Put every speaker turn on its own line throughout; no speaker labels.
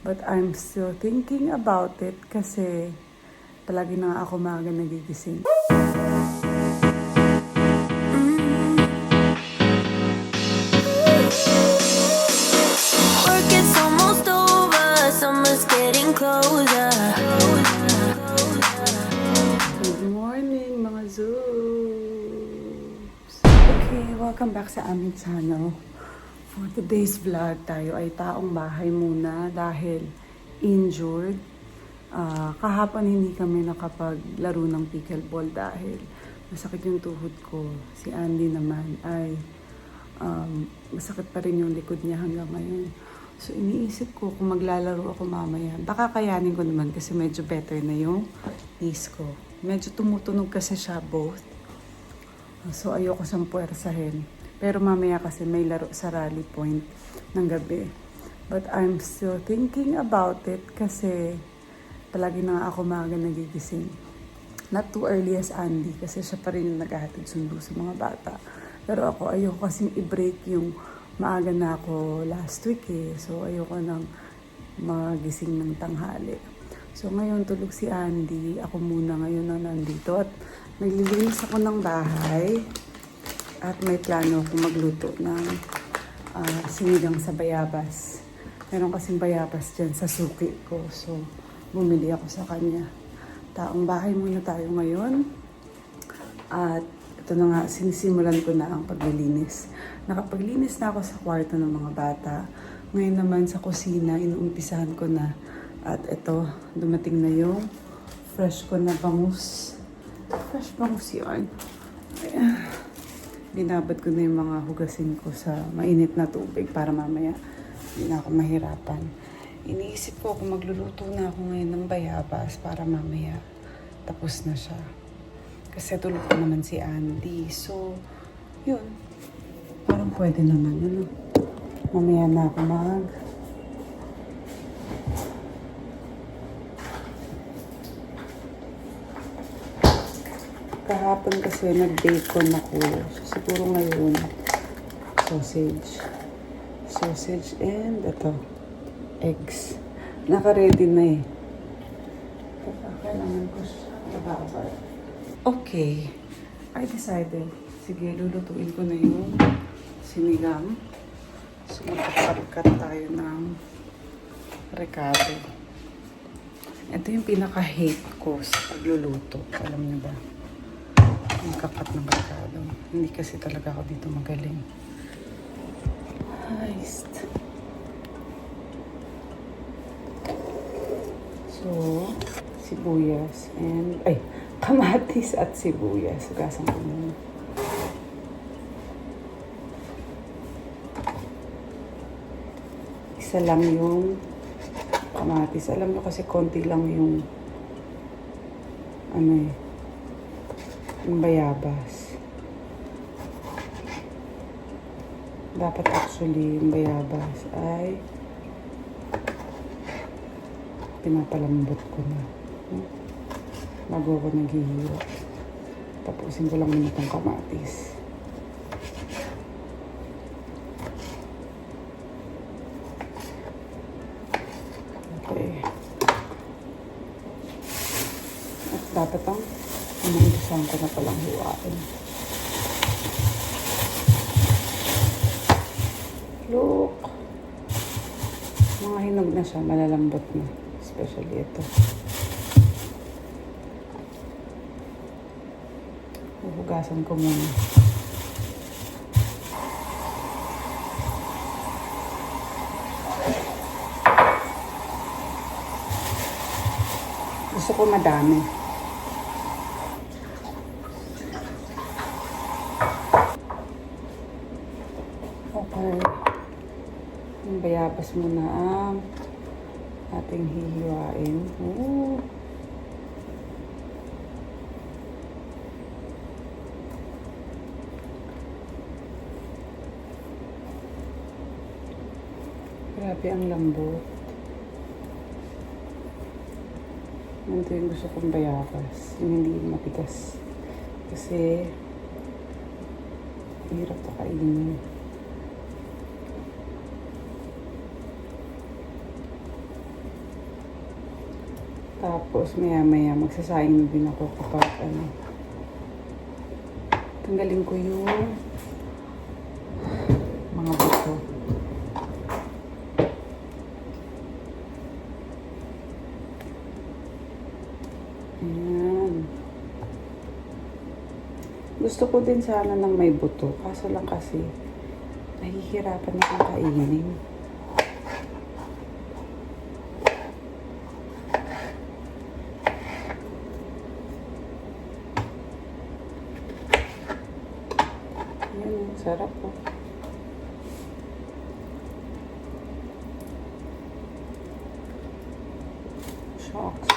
But I'm still thinking about it kasi palagi na nga ako maaga nagigising.
Work is almost over, summer's getting closer.
Good morning mga Zoobs! Okay, welcome back sa aming channel. For today's vlog, tayo ay taong bahay muna dahil injured. Kahapon hindi kami nakapaglaro ng pickleball dahil masakit yung tuhod ko. Si Andy naman ay masakit pa rin yung likod niya hanggang ngayon. So iniisip ko kung maglalaro ako mamaya. Baka kayanin ko naman kasi medyo better na yung knees ko. Medyo tumutunog kasi siya both. So ayoko siyang puwersahin. Pero mamaya kasi may laro sa Rally Point ng gabi. But I'm still thinking about it kasi palagi na nga ako maaga nagigising. Not too early as Andy kasi siya pa rin yung naghahatid sundo sa mga bata. Pero ako ayoko kasing i-break yung maaga na ako last week eh. So ayoko nang magising ng tanghali. So ngayon tulog si Andy. Ako muna ngayon na nandito at naglilinis ako ng bahay. At may plano akong magluto ng sinigang sa bayabas. Meron kasing bayabas dyan sa suki ko. So, bumili ako sa kanya. Taong bahay muna tayo ngayon. At ito na nga, sinisimulan ko na ang paglilinis. Nakapaglinis na ako sa kwarto ng mga bata. Ngayon naman sa kusina, inuumpisahan ko na. At ito, dumating na yung fresh ko na bangus. Fresh bangus yun. Ayan. Binabad ko na yung mga hugasin ko sa mainit na tubig para mamaya hindi na ako mahirapan. Iniisip ko kung magluluto na ako ngayon ng bayabas para mamaya tapos na siya. Kasi tulog ko naman si Andy. So, yun. Parang pwede naman. Ano? Mamaya na ako Kahapon kasi nag-bacon ako. So, siguro ngayon, sausage. Sausage and ito, eggs. Naka-ready na eh. Kailangan ko siya bababad. Okay. I decided. Sige, lulutuin ko na yung sinigang. So, magkakarkat tayo ng recado. Ito yung pinaka-hate ko sa pagluluto. Alam niyo ba? Yung kapat ng recado. Hindi kasi talaga ako dito magaling. Heist. So, sibuyas and kamatis at sibuyas. Hugasan ko muna. Isa lang yung kamatis. Alam mo kasi konti lang yung yung bayabas. Dapat actually yung bayabas ay pinapalambot ko na. Bago ako naghihiro. Tapusin ko lang muna itong kamatis. Okay. At dapat ang umumpisahan ko na palang hiwain. Look! Mga hinog na siya, malalambot na. Especially ito. Huhugasan ko muna. Gusto ko madami. Okay. Yung bayabas muna ang ating hihiwain. Ooh. Grabe ang lambot. Ito yung gusto kong bayabas. Yung hindi matigas. Kasi hirap na kainin. Tapos maya-maya magsasayang din ako kapag tanggalin ko yung mga buto. Ayan. Gusto ko din sana ng may buto. Kaso lang kasi nahihirapan akong kainin. Ayan, sarap po. Shocks.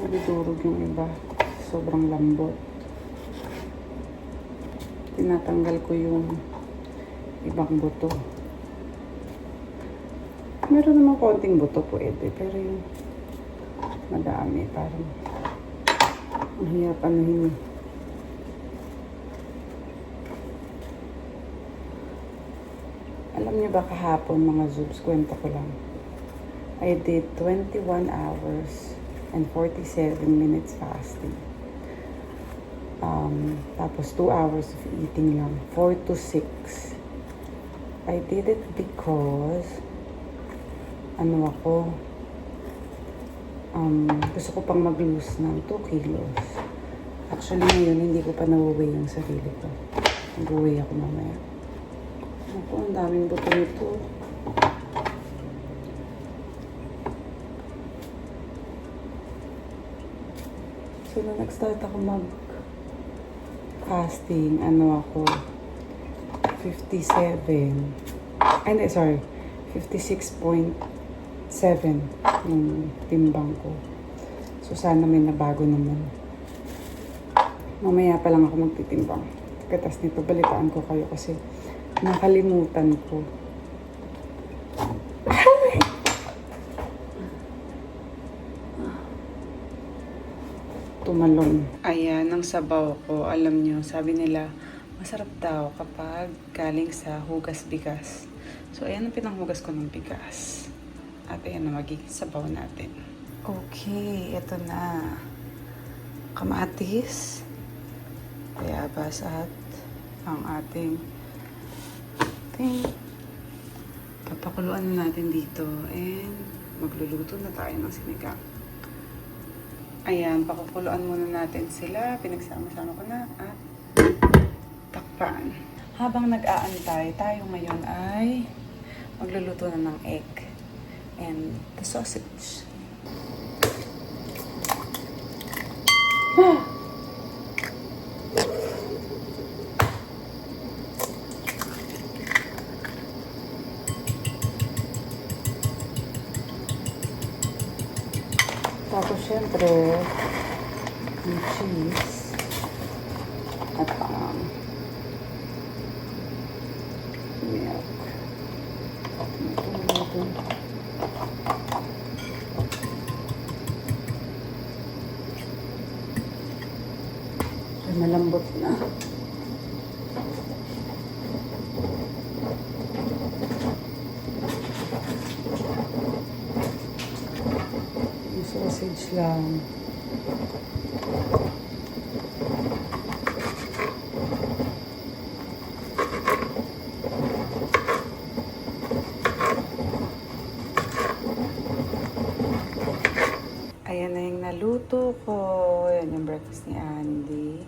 Nabidurog yung iba. Sobrang lambot. Tinatanggal ko yung ibang buto. Meron naman konting buto pwede, pero yung madami parang ang hirap anuhin. Alam niyo ba kahapon mga Zoobs, kwento ko lang. I did 21 hours and 47 minutes fasting. Tapos 2 hours of eating lang. 4 to 6. I did it because gusto ko pang mag-lose ng 2 kilos. Actually ngayon hindi ko pa na-weigh yung sarili ko. Mag-weigh ako mamaya. Ako, ang daming buto nito. So, nung nag-start ako mag-fasting, 56.7 yung timbang ko. So, sana may nabago naman. Mamaya pa lang ako magtitimbang. Pagkatas nito, balitaan ko kayo kasi nakalimutan ko. Tumalon. Ayan, ang sabaw ko. Alam nyo, sabi nila, masarap daw kapag galing sa hugas bigas. So, ayan ang pinanghugas ko ng bigas. At ayan na magiging sabaw natin. Okay, ito na. Kamatis, bayabas at ang ating papakuluan na natin dito. And magluluto na tayo ng sinigang. Ayan, pakukuluan muna natin sila. Pinagsama-sama ko na at takpan. Habang nag-aantay, tayo ngayon ay magluluto na ng egg and the sausage. Tapos syempre, yung cheese at milk. Ay, malambot na. Yung sausage lang. Ayan na yung naluto ko. Ayan yung breakfast ni Andy.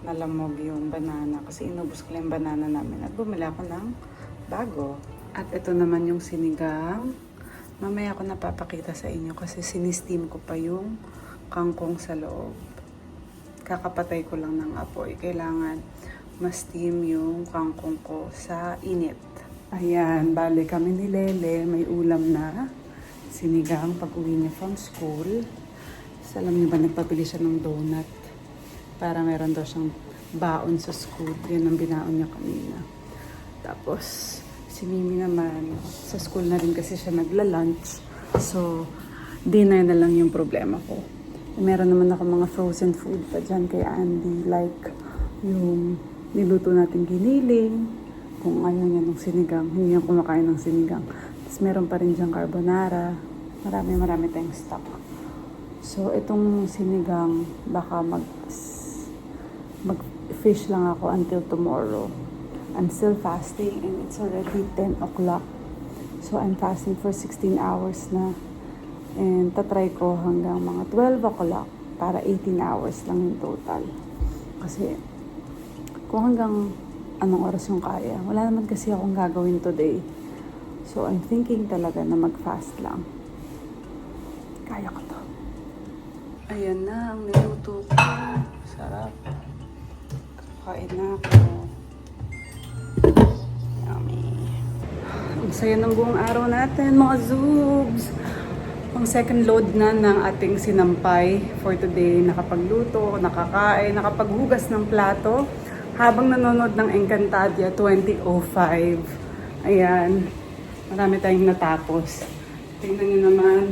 Nalamog yung banana kasi inubos ko lang yung banana namin at bumili ako ng bago. At ito naman yung sinigang. Mamaya ako napapakita sa inyo kasi sinisteam ko pa yung kangkong sa loob. Kakapatay ko lang ng apoy. Kailangan ma-steam yung kangkong ko sa init. Ayan, bale kami ni Lele. May ulam na. Sinigang pag-uwi niya from school. So, alam niyo ba, nagpabili siya ng donut para meron daw siyang baon sa school. Yan ang binaon niya kanina. Tapos, si Mimi naman, sa school na rin kasi siya nagla-lunch. So, dinner na lang yung problema ko. Meron naman ako mga frozen food pa dyan kay Andy. Like, yung niluto natin giniling. Kung ayaw niya ng sinigang, hindi niya kumakain ng sinigang. Tapos meron pa rin dyan carbonara. Marami tayong stock. So, itong sinigang, baka mag-fish lang ako until tomorrow. I'm still fasting and it's already 10 o'clock. So, I'm fasting for 16 hours na. And tatry ko hanggang mga 12 o'clock para 18 hours lang yung total. Kasi, kung hanggang anong oras yung kaya, wala naman kasi akong gagawin today. So, I'm thinking talaga na mag-fast lang. Kaya ko to. Ayan na ang niluto ko. Sarap. Kain na ako. Yummy. Ang saya ng buong araw natin, mga zoobs. Ang second load na ng ating sinampay for today. Nakapagluto, nakakain, nakapaghugas ng plato. Habang nanonood ng Encantadia 2005. Ayan. Marami tayong natapos. Tingnan nyo naman.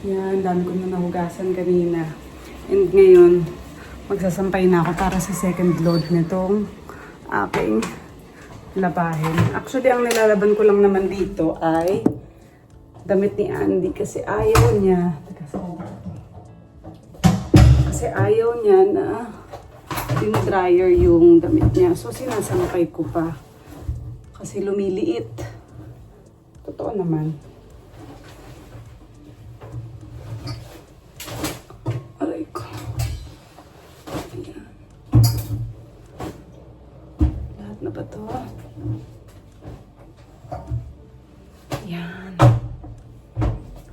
Yan, dami ko na nahugasan kanina. And ngayon, magsasampay na ako para sa second load nitong aking labahin. Actually, ang nilalaban ko lang naman dito ay damit ni Andy kasi ayaw niya. Kasi ayaw niya na din-dryer yung damit niya. So, sinasampay ko pa. Kasi lumiliit. Totoo naman. Na ba ito? Yan.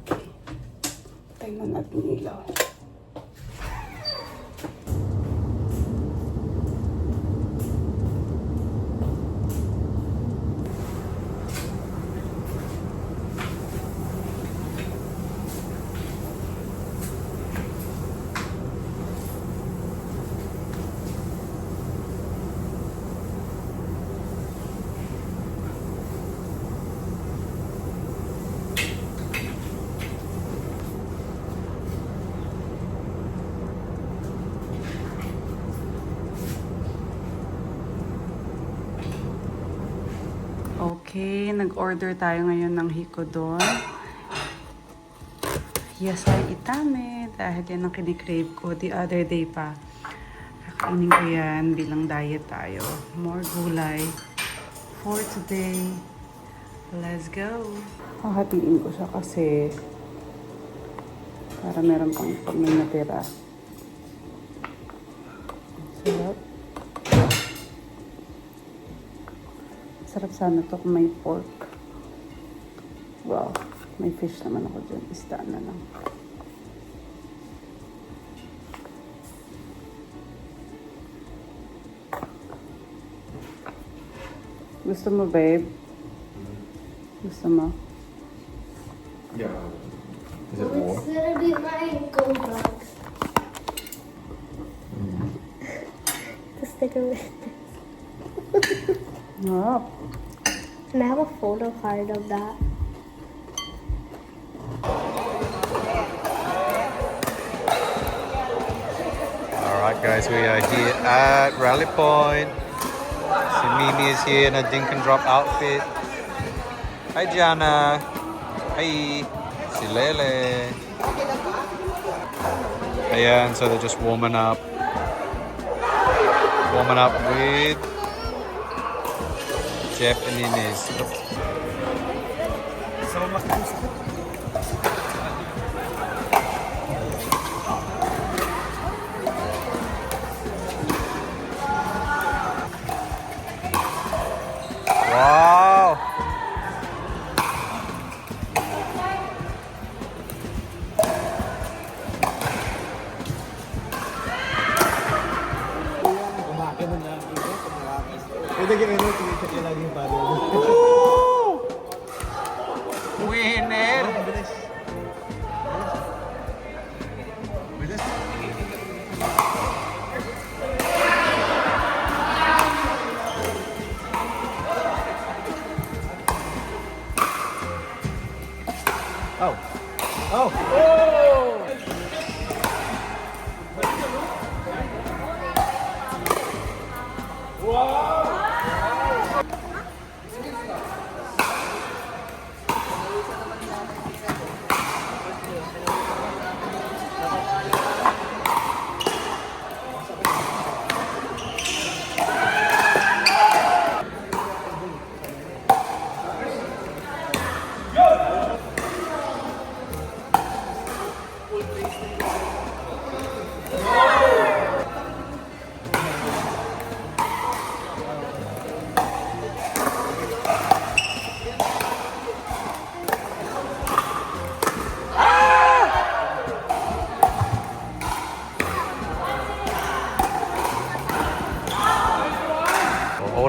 Okay. Tayo na natin yung ilaw. Okay, nag-order tayo ngayon ng hikodon. Yasay itame, dahil yan ang kinikrave ko the other day pa. Kakainin ko yan bilang diet tayo. More gulay for today. Let's go! Hahatiin ko siya kasi para meron pang pag may natira. Sarap. Sarap sana to kung may pork. Wow, may fish naman ako dyan. Isda na lang. Gusto mo, babe? Gusto mo?
Yeah. Is it warm?
It's gonna be my gold box. The sticker with this.
Wow.
Can I have a photo card of that?
Alright guys, we are here at Rally Point. Si Mimi is here in a dink and drop outfit. Hi Gianna. Hi. Si Lele. Ayan, so they're just warming up. Warming up with Jeff and Inez. Wow!
Pwede ka rin, tumikat niya lagi yung paddle.
Winner!
Bilis. Bilis. Oh. Oh. Oh!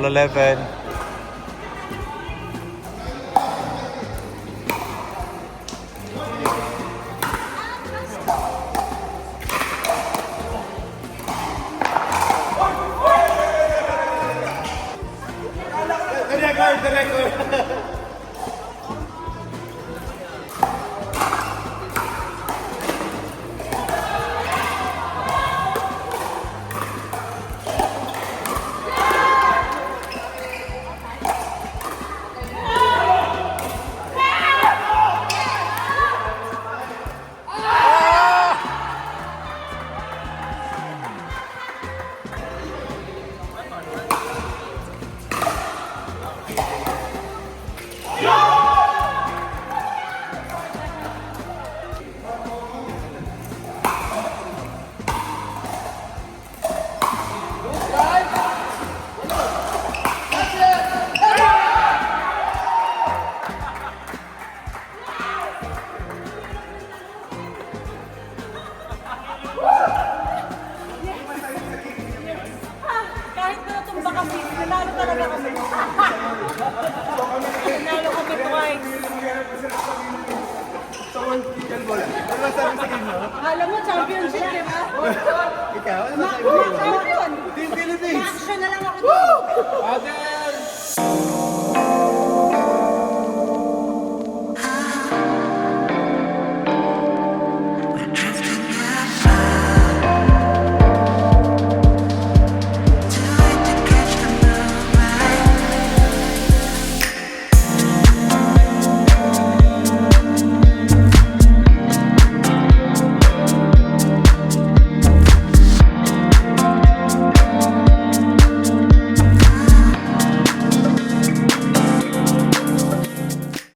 all 11.
The record.
Kahit na tumba kami, nanalo talaga kami. Nanalo kami twice.
Ano masabi sa game, no?
Alam mo, championship, di ba?
Ikaw, ano masabi mo?
Champion!
Team Philippines!
Action na lang ako dito.
Ate!